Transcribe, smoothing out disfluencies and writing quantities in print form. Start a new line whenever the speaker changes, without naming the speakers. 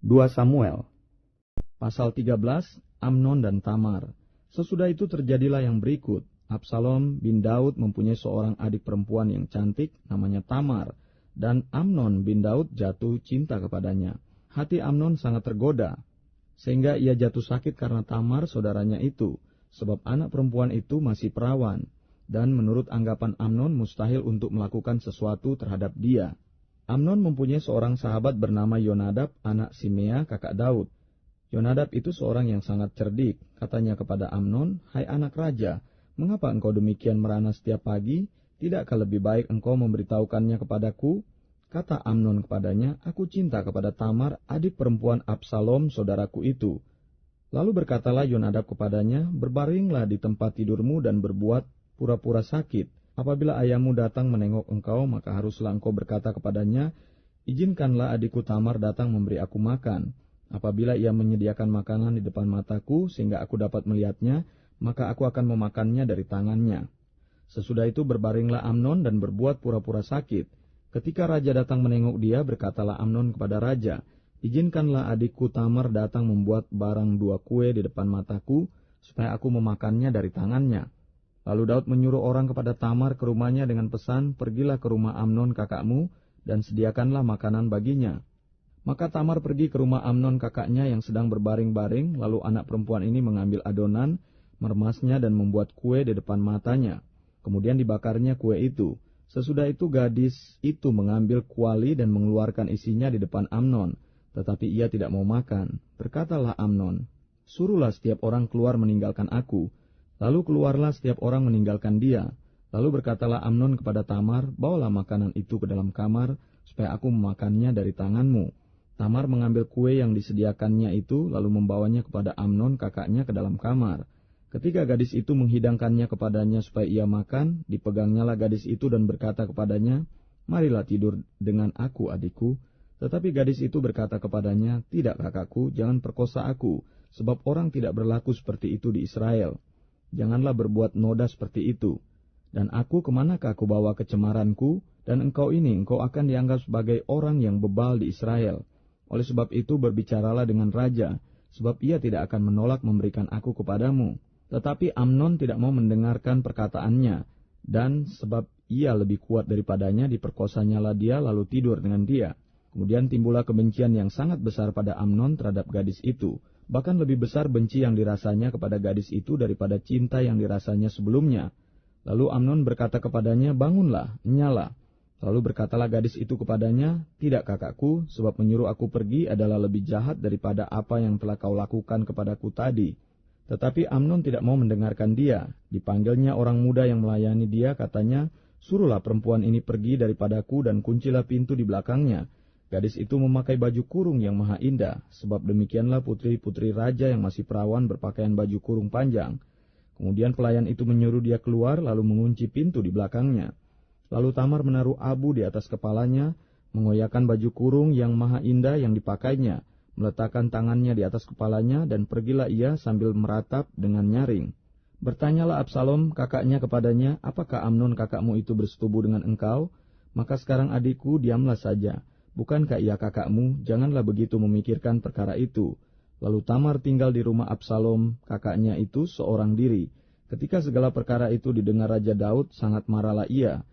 2 Samuel pasal 13, Amnon dan Tamar. Sesudah itu terjadilah yang berikut. Absalom bin Daud mempunyai seorang adik perempuan yang cantik, namanya Tamar, dan Amnon bin Daud jatuh cinta kepadanya. Hati Amnon sangat tergoda, sehingga ia jatuh sakit karena Tamar saudaranya itu, sebab anak perempuan itu masih perawan, dan menurut anggapan Amnon mustahil untuk melakukan sesuatu terhadap dia. Amnon mempunyai seorang sahabat bernama Yonadab, anak Simea, kakak Daud. Yonadab itu seorang yang sangat cerdik. Katanya kepada Amnon, "Hai anak raja, mengapa engkau demikian merana setiap pagi? Tidakkah lebih baik engkau memberitahukannya kepadaku?" Kata Amnon kepadanya, "Aku cinta kepada Tamar, adik perempuan Absalom, saudaraku itu." Lalu berkatalah Yonadab kepadanya, "Berbaringlah di tempat tidurmu dan berbuat pura-pura sakit. Apabila ayahmu datang menengok engkau, maka haruslah engkau berkata kepadanya, 'Izinkanlah adikku Tamar datang memberi aku makan.' Apabila ia menyediakan makanan di depan mataku, sehingga aku dapat melihatnya, maka aku akan memakannya dari tangannya." Sesudah itu berbaringlah Amnon dan berbuat pura-pura sakit. Ketika raja datang menengok dia, berkatalah Amnon kepada raja, "Izinkanlah adikku Tamar datang membuat barang 2 kue di depan mataku, supaya aku memakannya dari tangannya." Lalu Daud menyuruh orang kepada Tamar ke rumahnya dengan pesan, "Pergilah ke rumah Amnon kakakmu, dan sediakanlah makanan baginya." Maka Tamar pergi ke rumah Amnon kakaknya yang sedang berbaring-baring, lalu anak perempuan ini mengambil adonan, meremasnya dan membuat kue di depan matanya. Kemudian dibakarnya kue itu. Sesudah itu gadis itu mengambil kuali dan mengeluarkan isinya di depan Amnon, tetapi ia tidak mau makan. Berkatalah Amnon, "Suruhlah setiap orang keluar meninggalkan aku." Lalu keluarlah setiap orang meninggalkan dia. Lalu berkatalah Amnon kepada Tamar, "Bawalah makanan itu ke dalam kamar, supaya aku memakannya dari tanganmu." Tamar mengambil kue yang disediakannya itu, lalu membawanya kepada Amnon kakaknya ke dalam kamar. Ketika gadis itu menghidangkannya kepadanya supaya ia makan, dipegangnyalah gadis itu dan berkata kepadanya, "Marilah tidur dengan aku, adikku." Tetapi gadis itu berkata kepadanya, "Tidak kakakku, jangan perkosa aku, sebab orang tidak berlaku seperti itu di Israel. Janganlah berbuat noda seperti itu. Dan aku kemanakah aku bawa kecemaranku, dan engkau akan dianggap sebagai orang yang bebal di Israel. Oleh sebab itu berbicaralah dengan raja, sebab ia tidak akan menolak memberikan aku kepadamu." Tetapi Amnon tidak mau mendengarkan perkataannya, dan sebab ia lebih kuat daripadanya, diperkosanyalah dia lalu tidur dengan dia. Kemudian timbullah kebencian yang sangat besar pada Amnon terhadap gadis itu. Bahkan lebih besar benci yang dirasanya kepada gadis itu daripada cinta yang dirasanya sebelumnya. Lalu Amnon berkata kepadanya, "Bangunlah, nyala." Lalu berkatalah gadis itu kepadanya, "Tidak kakakku, sebab menyuruh aku pergi adalah lebih jahat daripada apa yang telah kau lakukan kepadaku tadi." Tetapi Amnon tidak mau mendengarkan dia. Dipanggilnya orang muda yang melayani dia, katanya, "Suruhlah perempuan ini pergi daripadaku dan kuncilah pintu di belakangnya." Gadis itu memakai baju kurung yang maha indah, sebab demikianlah putri-putri raja yang masih perawan berpakaian baju kurung panjang. Kemudian pelayan itu menyuruh dia keluar, lalu mengunci pintu di belakangnya. Lalu Tamar menaruh abu di atas kepalanya, mengoyakkan baju kurung yang maha indah yang dipakainya, meletakkan tangannya di atas kepalanya, dan pergilah ia sambil meratap dengan nyaring. Bertanyalah Absalom kakaknya kepadanya, "Apakah Amnon kakakmu itu bersetubuh dengan engkau? Maka sekarang adikku, diamlah saja. Bukankah ia kakakmu? Janganlah begitu memikirkan perkara itu." Lalu Tamar tinggal di rumah Absalom kakaknya itu seorang diri. Ketika segala perkara itu didengar Raja Daud, sangat marahlah ia.